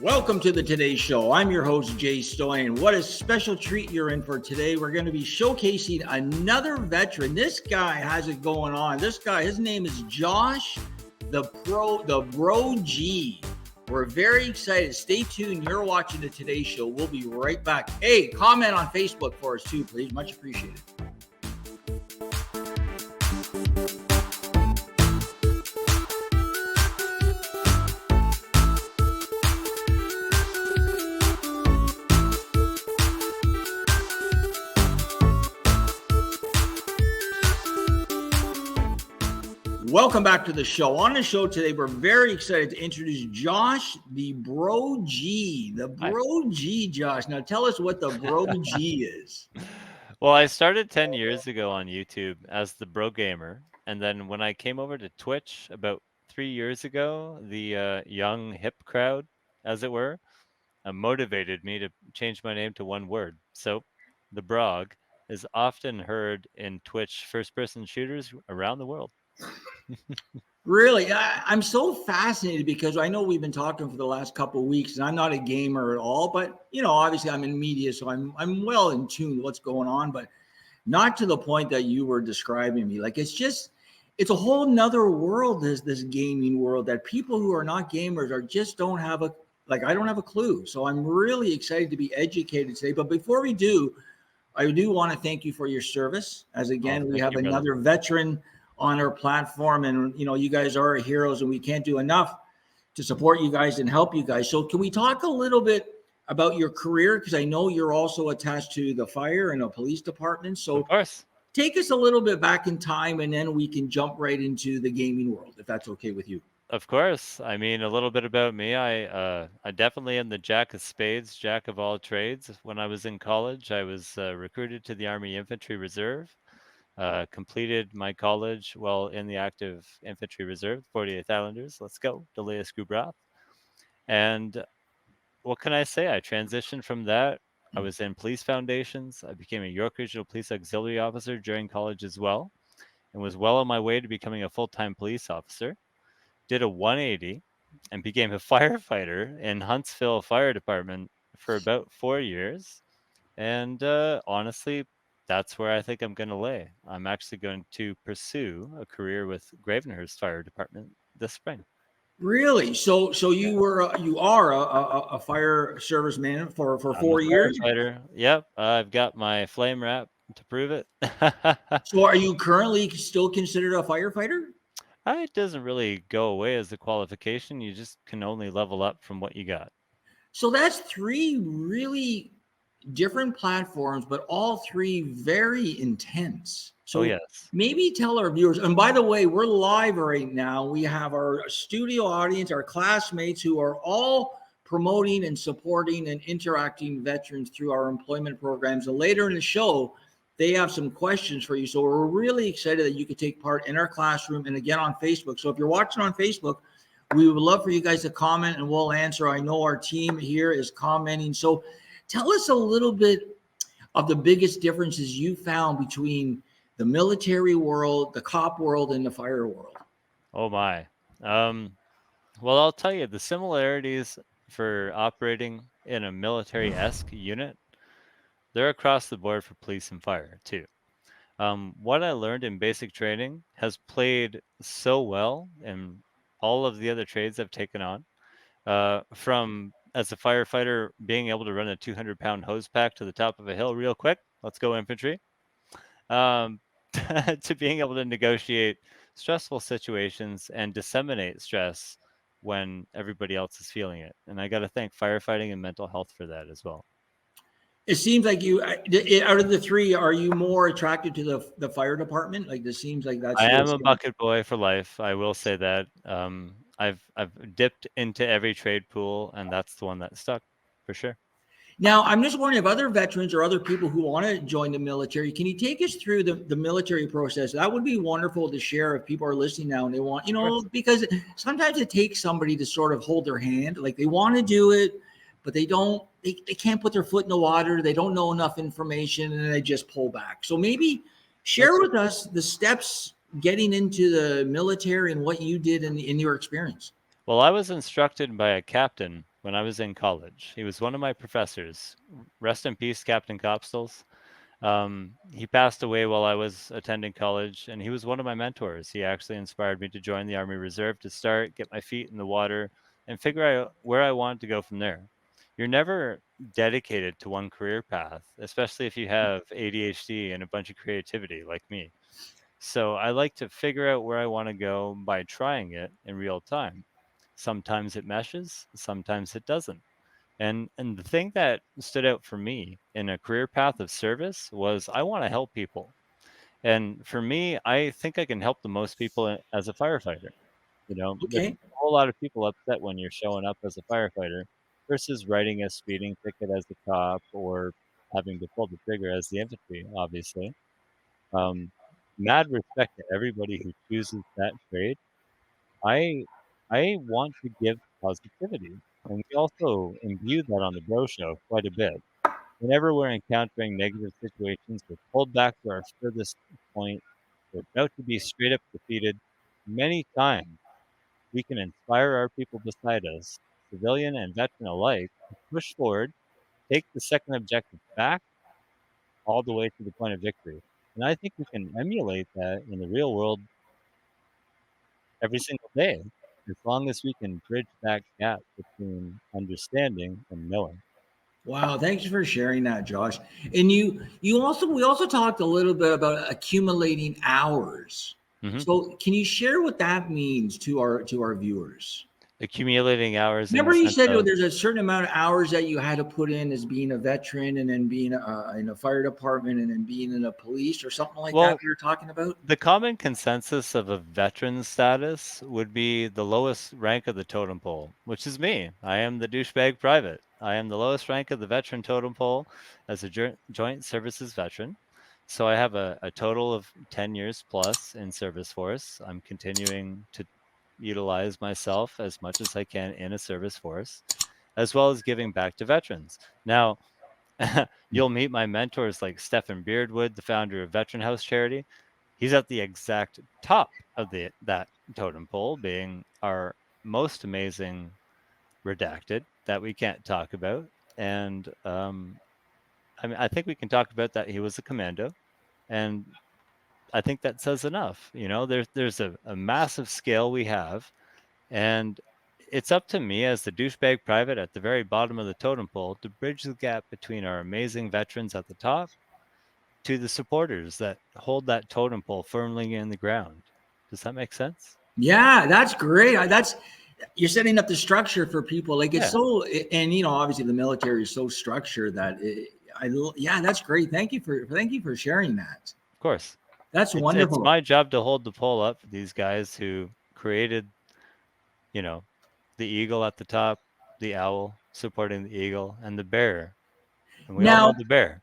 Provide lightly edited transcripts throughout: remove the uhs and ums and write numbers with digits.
Welcome to the Today Show. I'm your host, Jay Stoyan. What a special treat you're in for today. We're going to be showcasing another veteran. This guy has it going on. This guy, his name is Josh, the Bro G. We're very excited. Stay tuned. You're watching the Today Show. We'll be right back. Hey, comment on Facebook for us too, please. Much appreciated. Welcome back to the show. On the show today, we're very excited to introduce Josh, the Bro G. The Bro G, Josh. Now tell us what the Bro G is. Well, I started 10 years ago on YouTube as the Bro Gamer. And then when I came over to Twitch about 3 years ago, the young hip crowd, as it were, motivated me to change my name to one word. So the Brog is often heard in Twitch first-person shooters around the world. Really, I'm so fascinated because I know we've been talking for the last couple of weeks, and I'm not a gamer at all. But obviously, I'm in media, so I'm well in tune with what's going on, but not to the point that you were describing me. Like it's a whole nother world. This gaming world that people who are not gamers don't have I don't have a clue. So I'm really excited to be educated today. But before we do, I do want to thank you for your service. As again, we have another veteran on our platform, and you guys are our heroes, and we can't do enough to support you guys and help you guys. So can we talk a little bit about your career, because I know you're also attached to the fire and a police department? So of course, take us a little bit back in time, and then we can jump right into the gaming world, if that's okay with you. Of course. I mean, a little bit about me. I definitely am the jack of spades, jack of all trades. When I was in college, I was recruited to the Army Infantry Reserve. Completed my college while in the active infantry reserve, 48th Islanders. Let's go, Delia Skubrath. And what can I say? I transitioned from that. I was in police foundations. I became a York Regional Police Auxiliary Officer during college as well, and was well on my way to becoming a full-time police officer. Did a 180 and became a firefighter in Huntsville Fire Department for about 4 years. And honestly, that's where I think I'm going to lay. I'm actually going to pursue a career with Gravenhurst Fire Department this spring. Really? So you are a fire serviceman for 4 years? Yep, I've got my flame wrap to prove it. So are you currently still considered a firefighter? It doesn't really go away as a qualification. You just can only level up from what you got. So that's 3 really different platforms, but all 3 very intense. So yes, maybe tell our viewers, and by the way, we're live right now. We have our studio audience, our classmates who are all promoting and supporting and interacting veterans through our employment programs. And later in the show, they have some questions for you. So we're really excited that you could take part in our classroom and again on Facebook. So if you're watching on Facebook, we would love for you guys to comment and we'll answer. I know our team here is commenting. So tell us a little bit of the biggest differences you found between the military world, the cop world, and the fire world. Oh my. Well, I'll tell you the similarities for operating in a military-esque unit. They're across the board for police and fire too. What I learned in basic training has played so well in all of the other trades I've taken on. From as a firefighter, being able to run a 200-pound hose pack to the top of a hill real quick. Let's go infantry. To being able to negotiate stressful situations and disseminate stress when everybody else is feeling it. And I got to thank firefighting and mental health for that as well. It seems like you, out of the 3, are you more attracted to the fire department? Like this seems like that's. I am a bucket boy for life. I will say that. I've dipped into every trade pool, and that's the one that stuck for sure. Now, I'm just wondering if other veterans or other people who want to join the military, can you take us through the military process? That would be wonderful to share if people are listening now and they want, because sometimes it takes somebody to sort of hold their hand. Like they want to do it, but they can't put their foot in the water. They don't know enough information and they just pull back. So maybe share with us the steps getting into the military and what you did in your experience. Well, I was instructed by a captain when I was in college. He was one of my professors. Rest in peace, Captain Copstels. He passed away while I was attending college, and he was one of my mentors. He actually inspired me to join the Army Reserve to start, get my feet in the water, and figure out where I wanted to go from there. You're never dedicated to one career path, especially if you have ADHD and a bunch of creativity like me. So I like to figure out where I want to go by trying it in real time. Sometimes it meshes, sometimes it doesn't. And the thing that stood out for me in a career path of service was I want to help people. And for me, I think I can help the most people as a firefighter. There's Okay. a whole lot of people upset when you're showing up as a firefighter versus writing a speeding ticket as a cop or having to pull the trigger as the infantry, obviously. Um, Mad respect to everybody who chooses that trade. I I want to give positivity, and we also imbue that on the Bro Show quite a bit. Whenever we're encountering negative situations, we're pulled back to our furthest point. We're about to be straight up defeated. Many times, we can inspire our people beside us, civilian and veteran alike, to push forward, take the second objective back all the way to the point of victory. And I think we can emulate that in the real world every single day, as long as we can bridge that gap between understanding and knowing. Wow, thanks for sharing that, Josh. And you also we also talked a little bit about accumulating hours. Hmm. So can you share what that means to our viewers? Accumulating hours in Remember, the you sense said of, there's a certain amount of hours that you had to put in as being a veteran, and then being in a fire department, and then being in a police or something like that. well, We were talking about. the common consensus of a veteran status would be the lowest rank of the totem pole, which is me. I am the douchebag private. I am the lowest rank of the veteran totem pole as a joint services veteran. So I have a total of 10 years plus in service force. I'm continuing to utilize myself as much as I can in a service force, as well as giving back to veterans. Now, you'll meet my mentors like Stephen Beardwood, the founder of Veteran House Charity. He's at the exact top of that totem pole, being our most amazing redacted that we can't talk about. And I mean, I think we can talk about that. He was a commando, and I think that says enough. There's a massive scale we have, and it's up to me as the douchebag private at the very bottom of the totem pole to bridge the gap between our amazing veterans at the top to the supporters that hold that totem pole firmly in the ground. Does that make sense? Yeah, that's great. That's you're setting up the structure for people. Like it's Yeah, so, and obviously the military is so structured that yeah, that's great. Thank you for sharing that. of course. That's It's wonderful. my job to hold the pole up for these guys who created, you know, the eagle at the top, the owl supporting the eagle, and the bear. And we all Now, know the bear.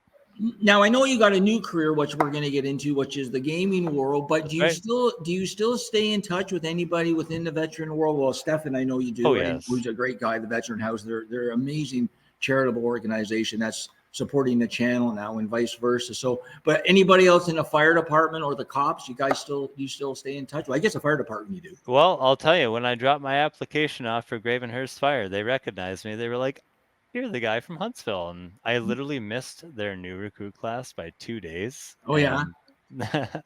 Now I know you got a new career, which we're going to get into, which is the gaming world. But That's right. do you still stay in touch with anybody within the veteran world? Well, Stefan, I know you Oh do, and yes. who's a great guy. The Veteran House, they're an amazing charitable organization that's supporting the channel now, and vice versa. So, but anybody else in the fire department or the cops, you still stay in touch? Well, I guess the fire department you do. Well, I'll tell you, when I dropped my application off for Gravenhurst Fire, they recognized me. They were like, "You're the guy from Huntsville." And I literally missed their new recruit class by 2 days. Oh yeah. And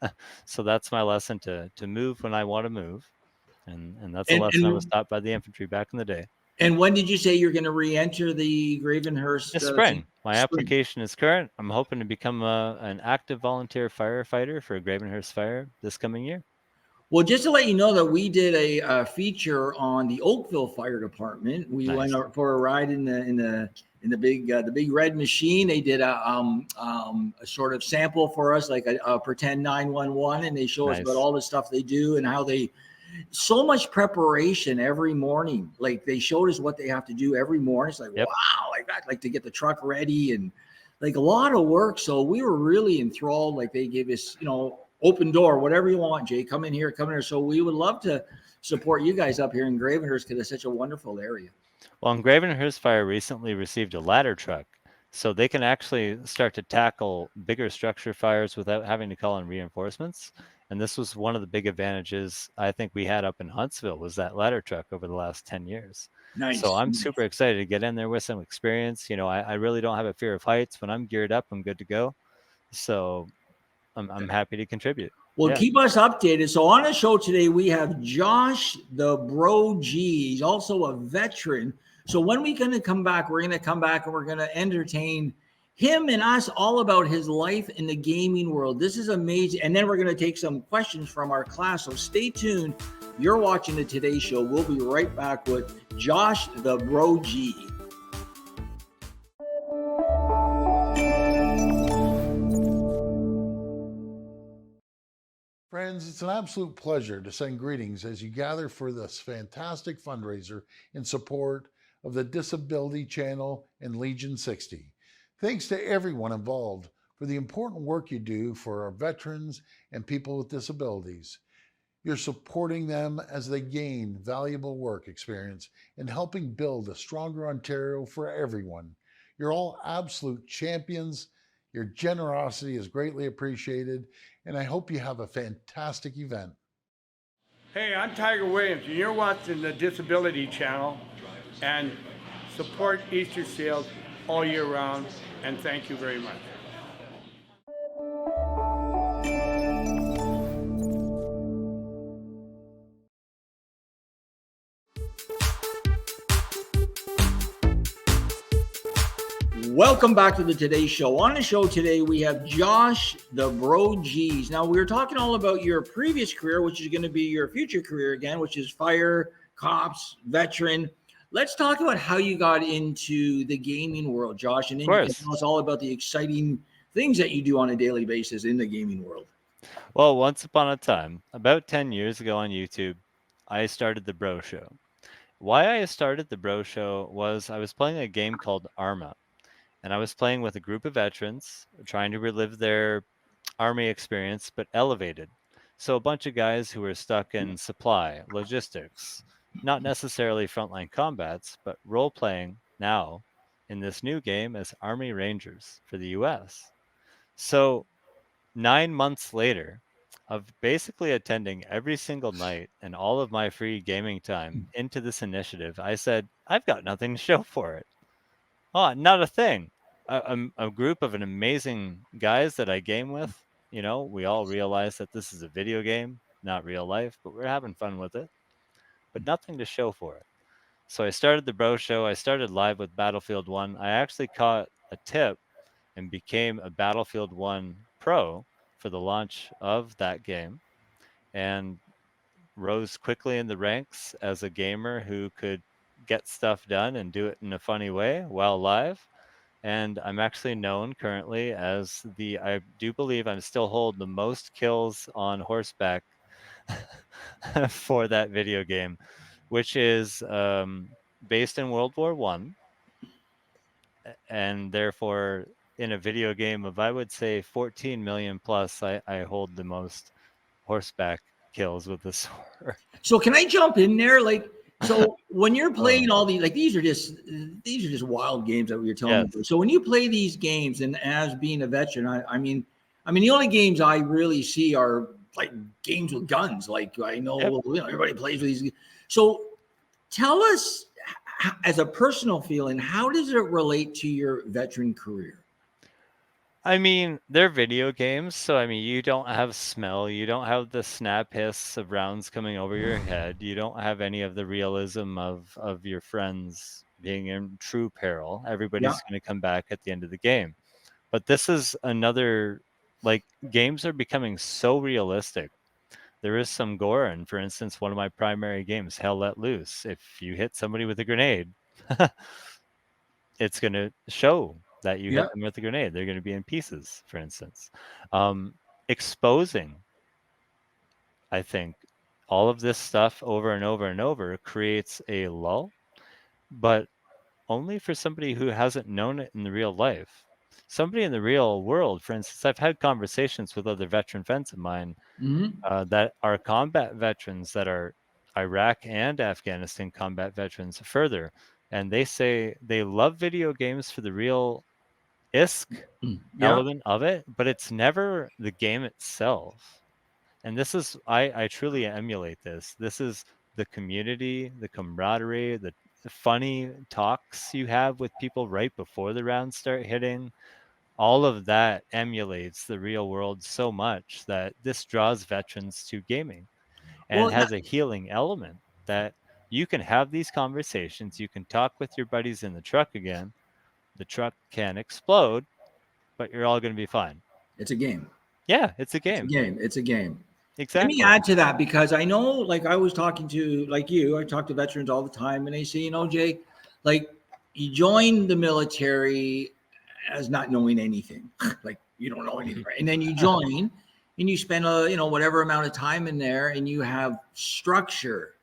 so that's my lesson to move when I want to move. And that's a And lesson I was and taught by the infantry back in the day. and when did you say you're going to re-enter the This Gravenhurst thing? spring, my Spring. application is current. I'm hoping to become an active volunteer firefighter for Gravenhurst Fire this coming year. Well, just to let you know that we did a feature on the Oakville Fire Department. We went Nice. for a ride in the big red machine. They did a sort of sample for us, like a pretend 911, and they show us about Nice. all the stuff they do and how they so much preparation every morning. Like they showed us what they have to do every morning. It's like Yep. wow, like that, like to get the truck ready and like a lot of work. So we were really enthralled. Like they gave us, open door, whatever you want, Jay. Come in here, come in here. So we would love to support you guys up here in Gravenhurst because it's such a wonderful area. Well, Gravenhurst Fire recently received a ladder truck, so they can actually start to tackle bigger structure fires without having to call in reinforcements. And this was one of the big advantages I think we had up in Huntsville was that ladder truck over the last 10 years. So Nice. I'm super excited to get in there with some experience. I really don't have a fear of heights. When I'm geared up, I'm good to go. So I'm happy to contribute. Well, Yeah. keep us updated. So on the show today, we have Josh the Bro G. He's also a veteran. So when we're going to come back, we're going to come back and we're going to entertain him and us all about his life in the gaming world. This is amazing. And then we're going to take some questions from our class. So stay tuned. You're watching the Today Show. We'll be right back with Josh the Bro G. Friends, it's an absolute pleasure to send greetings as you gather for this fantastic fundraiser in support of the Disability Channel and Legion 60. Thanks to everyone involved for the important work you do for our veterans and people with disabilities. You're supporting them as they gain valuable work experience and helping build a stronger Ontario for everyone. You're all absolute champions. Your generosity is greatly appreciated, and I hope you have a fantastic event. Hey, I'm Tiger Williams, and you're watching the Disability Channel, and support Easter sales all year round, and thank you very much. Welcome back to the Today Show. On the show today, we have Josh the Bro G's. Now, we were talking all about your previous career, which is going to be your future career again, which is fire, cops, veteran. Let's talk about how you got into the gaming world, Josh, and then you can tell us all about the exciting things that you do on a daily basis in the gaming world. Well, once upon a time, about 10 years ago on YouTube, I started the Bro Show. Why I started the Bro Show was I was playing a game called Arma. And I was playing with a group of veterans trying to relive their Army experience, but elevated. So a bunch of guys who were stuck in supply, logistics, not necessarily frontline combats, but role playing now in this new game as Army Rangers for the US. So 9 months later, of basically attending every single night and all of my free gaming time into this initiative, I said, I've got nothing to show for it. Oh, not a thing. A group of an amazing guys that I game with, we all realize that this is a video game, not real life, but we're having fun with it, but nothing to show for it. So I started the Bro Show. I started live with Battlefield 1. I actually caught a tip and became a Battlefield 1 pro for the launch of that game and rose quickly in the ranks as a gamer who could get stuff done and do it in a funny way while live. And I'm actually known currently as I do believe I'm still hold the most kills on horseback for that video game, which is based in World War I, and therefore in a video game of, I would say, 14 million plus, I hold the most horseback kills with the sword. So can I jump in there? So when you're playing all these, these are just wild games that we were telling you. So when you play these games, and as being a veteran, I mean, the only games I really see are like games with guns. Like I know, everybody plays with these. So tell us, as a personal feeling, how does it relate to your veteran career? I mean, they're video games, so you don't have smell, you don't have the snap hiss of rounds coming over your head, you don't have any of the realism of your friends being in true peril. Everybody's going to come back at the end of the game. But this is another, games are becoming so realistic. There is some gore, and for instance, one of my primary games, Hell Let Loose, if you hit somebody with a grenade, it's going to show that you hit them with a grenade. They're going to be in pieces, for instance. Exposing, I think, all of this stuff over and over and over creates a lull, but only for somebody who hasn't known it in the real life. Somebody in the real world, for instance, I've had conversations with other veteran friends of mine that are combat veterans that are Iraq and Afghanistan combat veterans further, and they say they love video games for the real element of it, but it's never the game itself. And this is, I truly emulate this. This is the community, the camaraderie, the funny talks you have with people right before the rounds start hitting. All of that emulates the real world so much that this draws veterans to gaming, and Well, it has a healing element that you can have these conversations. You can talk with your buddies in the truck again. The truck can explode, but you're all going to be fine. it's a game. Yeah, it's a It's a game. game. It's a game. Exactly. Let me add to that, because I know, like, I was talking to, like you, I talk to veterans all the time, and they say, you know, Jay, like, you join the military as not knowing anything, like you don't know anything, right? And then you join and you spend whatever amount of time in there, and you have structure,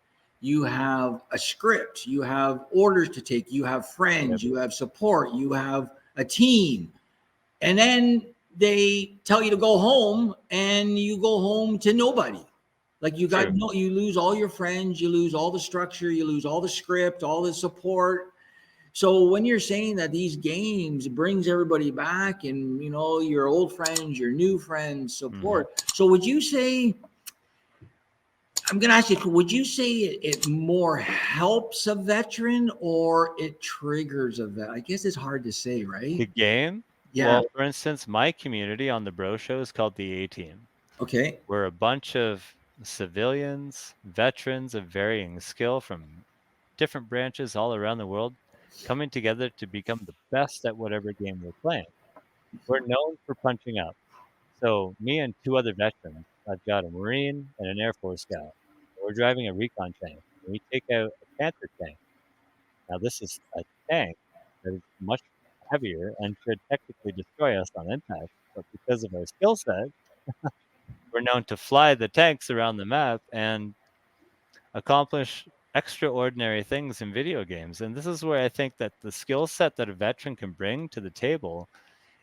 you have a script, you have orders to take, you have friends, you have support, you have a team, and then they tell you to go home, and you go home to nobody. Like, you lose all your friends, you lose all the structure, you lose all the script, all the support. So when you're saying that these games brings everybody back, and your old friends, your new friends, support. So would you say, I'm going to ask you, would you say it more helps a veteran or it triggers a vet? I guess it's hard to say, right? The game? Yeah. Well, for instance, my community on the Bro Show is called the A-Team. Okay. We're a bunch of civilians, veterans of varying skill from different branches all around the world, coming together to become the best at whatever game we're playing. We're known for punching up. So me and two other veterans, I've got a Marine and an Air Force guy. We're driving a recon tank, and we take out a Panther tank. Now this is a tank that is much heavier and should technically destroy us on impact, but because of our skill set, we're known to fly the tanks around the map and accomplish extraordinary things in video games. And this is where I think that the skill set that a veteran can bring to the table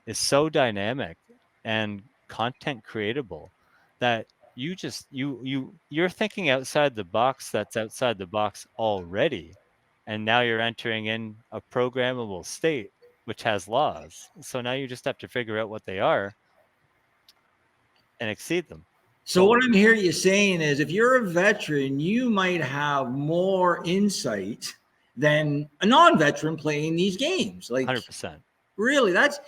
is so dynamic and content creatable that you're thinking outside the box that's outside the box already, and now you're entering in a programmable state which has laws. So now you just have to figure out what they are and exceed them. So what I'm hearing you saying is, if you're a veteran, you might have more insight than a non-veteran playing these games. Like 100%. Really, that's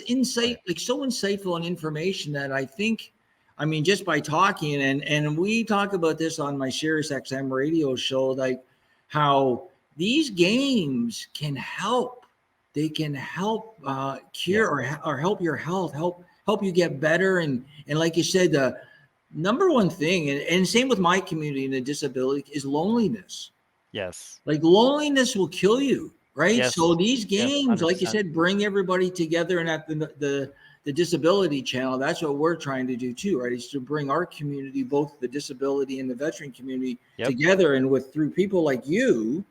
insight, like so insightful and information that I think, I mean, just by talking, and we talk about this on my Sirius XM radio show, like how these games can help. They can help cure or help your health, help you get better. And like you said, the number one thing, and same with my community and the disability, is loneliness. Yes. Like loneliness will kill you, right? Yes. So these games, like you 100%. said, bring everybody together. And at the disability channel, that's what we're trying to do too, right? Is to bring our community, both the disability and the veteran community, together. And through people like you,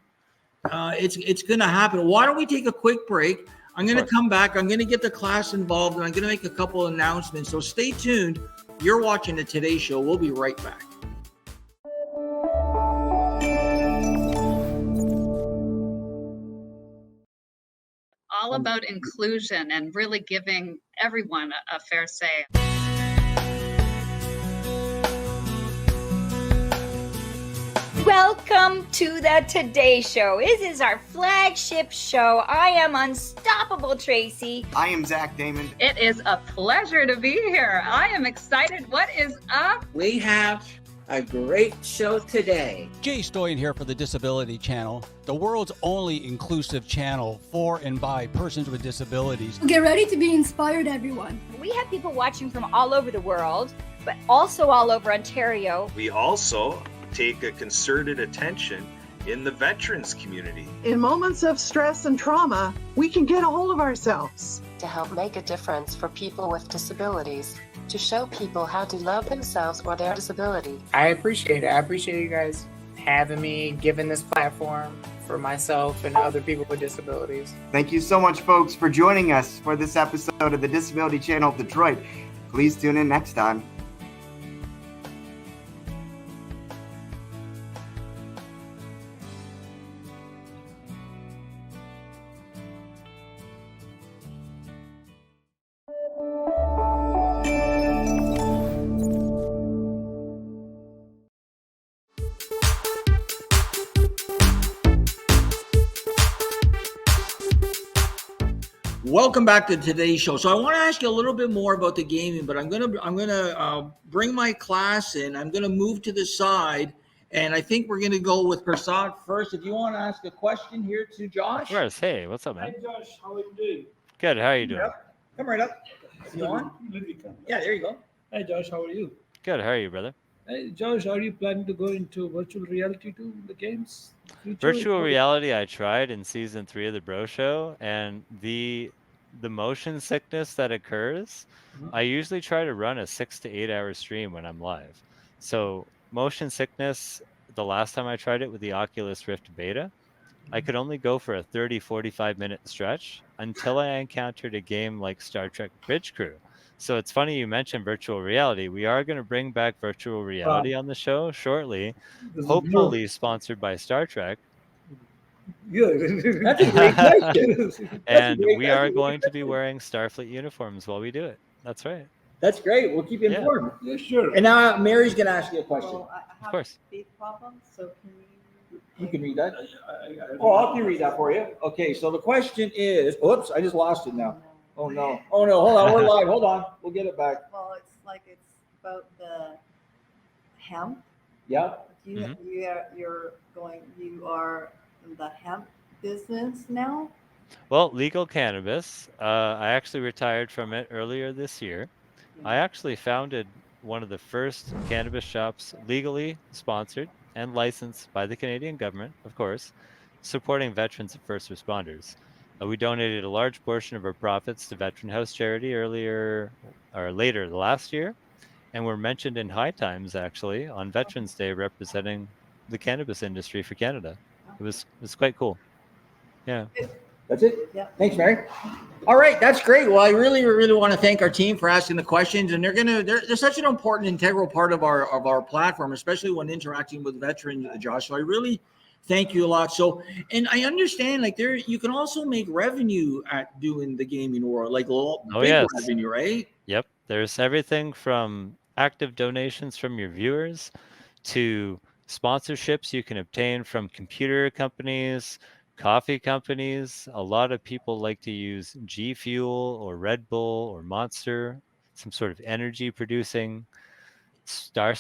it's going to happen. Why don't we take a quick break? I'm going to come back. I'm going to get the class involved, and I'm going to make a couple of announcements. So stay tuned. You're watching the Today Show. We'll be right back. All about inclusion and really giving everyone a fair say. Welcome to the Today Show. This is our flagship show. I am Unstoppable Tracy. I am Zach Damon. It is a pleasure to be here. I am excited. What is up? We have a great show today. Jay Stoyan here for the Disability Channel, the world's only inclusive channel for and by persons with disabilities. Get ready to be inspired, everyone. We have people watching from all over the world, but also all over Ontario. We also take a concerted attention in the veterans community. In moments of stress and trauma, we can get a hold of ourselves. To help make a difference for people with disabilities, to show people how to love themselves or their disability. I appreciate it. I appreciate you guys having me, giving this platform for myself and other people with disabilities. Thank you so much, folks, for joining us for this episode of the Disability Channel Detroit. Please tune in next time. Welcome back to today's show. So I want to ask you a little bit more about the gaming, but I'm gonna bring my class in. I'm gonna move to the side, and I think we're gonna go with Prasad first. If you want to ask a question here to Josh. Of course. Hey, what's up, man? Hi Josh, how are you doing? Good. How are you doing? Come right up. You on? Yeah, there you go. Hi Josh, how are you? Good. How are you, brother? Hey Josh, are you planning to go into virtual reality too, the games? Virtual reality, I tried in season 3 of the Bro Show, and the motion sickness that occurs, I usually try to run a 6 to 8 hour stream when I'm live. So motion sickness, the last time I tried it with the Oculus Rift Beta, I could only go for a 30-45 minute stretch until I encountered a game like Star Trek Bridge Crew. So it's funny you mentioned virtual reality. We are going to bring back virtual reality on the show shortly, hopefully sponsored by Star Trek. Good. That's a great question. And we are going to be wearing Starfleet uniforms while we do it. That's right. That's great. We'll keep you informed. Yeah, sure. And now Mary's gonna ask you a question. Well, I have Of course. speed problems, so can You can read that. Oh, I can read that for you. Okay, so the question is, oops, I just lost it now. Oh no. Oh no, hold on, we're live. Hold on. We'll get it back. Well, it's about the hemp. Yeah. You are in the hemp business now? Well, legal cannabis. I actually retired from it earlier this year. I actually founded one of the first cannabis shops legally sponsored and licensed by the Canadian government, of course, supporting veterans and first responders. We donated a large portion of our profits to Veteran House charity later last year, and were mentioned in High Times actually on Veterans Day representing the cannabis industry for Canada. It was quite cool. Yeah. That's it? Yeah. Thanks, Mary. All right, that's great. Well, I really, really want to thank our team for asking the questions, and they're such an important, integral part of our platform, especially when interacting with veterans, Josh. So I really thank you a lot. So, and I understand, you can also make revenue at doing the gaming world, big revenue, right? Yep. There's everything from active donations from your viewers to sponsorships you can obtain from computer companies, coffee companies. A lot of people like to use G Fuel or Red Bull or Monster, some sort of energy producing, star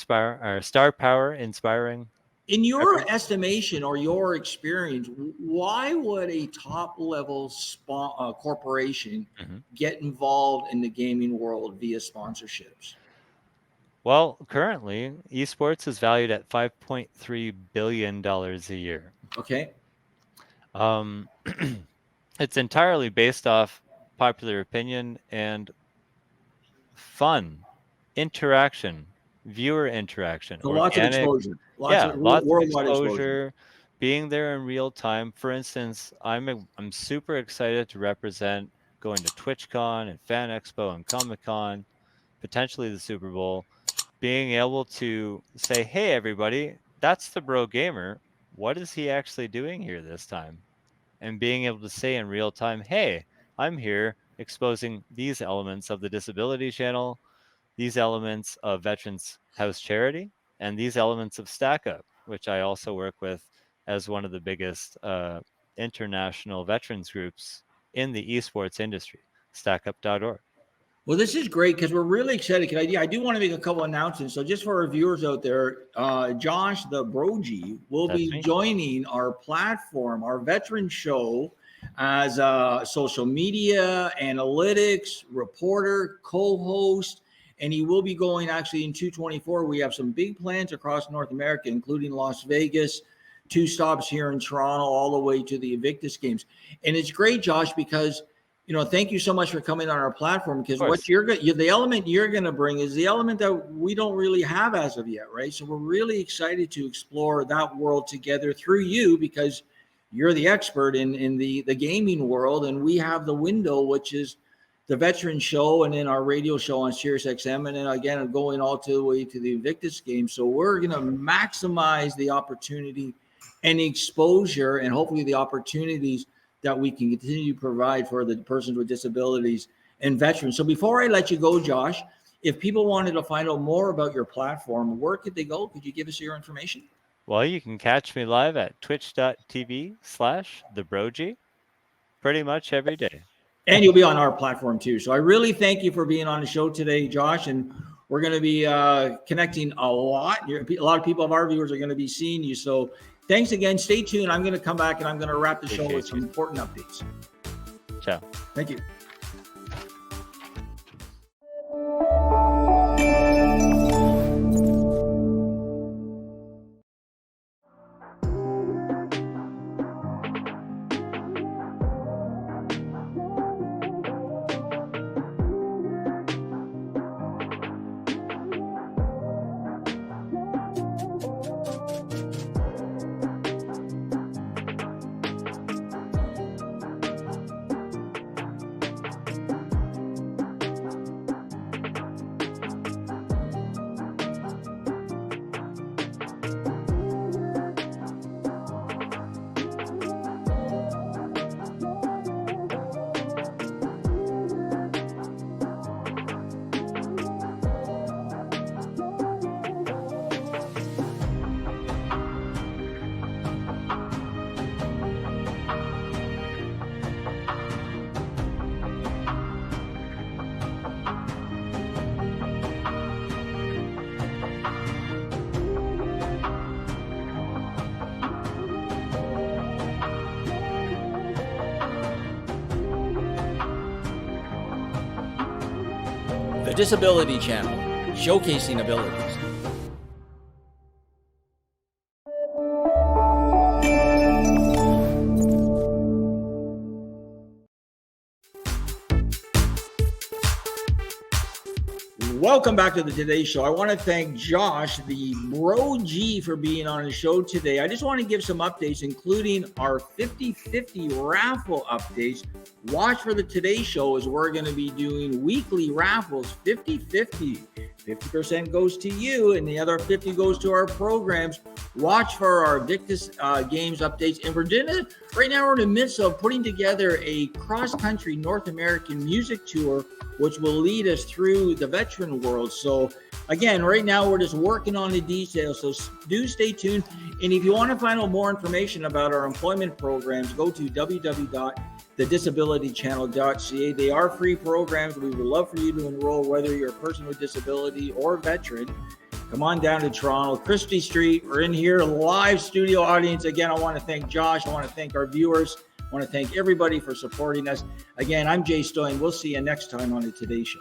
power inspiring. In your estimation or your experience, why would a top level corporation get involved in the gaming world via sponsorships? Well, currently, esports is valued at $5.3 billion a year. Okay. It's entirely based off popular opinion and fun, interaction, viewer interaction. So lots of exposure. Lots of exposure, being there in real time. For instance, I'm super excited to represent going to TwitchCon and Fan Expo and Comic-Con, potentially the Super Bowl, being able to say, hey, everybody, that's the Bro Gamer. What is he actually doing here this time? And being able to say in real time, hey, I'm here exposing these elements of the Disability Channel, these elements of Veterans House Charity, and these elements of Stack Up, which I also work with as one of the biggest international veterans groups in the esports industry, stackup.org. Well, this is great because we're really excited. I do want to make a couple announcements. So just for our viewers out there, Josh, the Brogy, will be joining our platform, our veteran show, as a social media, analytics, reporter, co-host, and he will be going actually in 224. We have some big plans across North America, including Las Vegas, 2 stops here in Toronto, all the way to the Invictus Games. And it's great, Josh, because thank you so much for coming on our platform, because what the element you're going to bring is the element that we don't really have as of yet, right? So we're really excited to explore that world together through you, because you're the expert in the gaming world, and we have the window, which is the veteran show, and then our radio show on Sirius XM, and then again going all the way to the Invictus game. So we're going to maximize the opportunity and the exposure, and hopefully the opportunities that we can continue to provide for the persons with disabilities and veterans. So before I let you go, Josh, if people wanted to find out more about your platform, where could they go? Could you give us your information? Well, you can catch me live at twitch.tv/thebrogy pretty much every day. And you'll be on our platform too. So I really thank you for being on the show today, Josh. And we're going to be connecting a lot. A lot of people of our viewers are going to be seeing you. So thanks again. Stay tuned. I'm going to come back and I'm going to wrap the show with some important updates. Ciao. Thank you. The Disability Channel, showcasing abilities. Welcome back to the Today Show. I want to thank Josh, the Bro G, for being on the show today. I just want to give some updates, including our 50/50 raffle updates. Watch for the Today Show as we're going to be doing weekly raffles, 50/50. 50% goes to you and the other 50 goes to our programs. Watch for our Victus Games updates. And right now we're in the midst of putting together a cross-country North American music tour, which will lead us through the veteran world. So again, right now we're just working on the details. So do stay tuned. And if you want to find out more information about our employment programs, go to www.thedisabilitychannel.ca. They are free programs. We would love for you to enroll, whether you're a person with disability or veteran. Come on down to Toronto, Christie Street. We're in here, live studio audience. Again, I want to thank Josh. I want to thank our viewers. I want to thank everybody for supporting us. Again, I'm Jay Stoyan. We'll see you next time on the Today Show.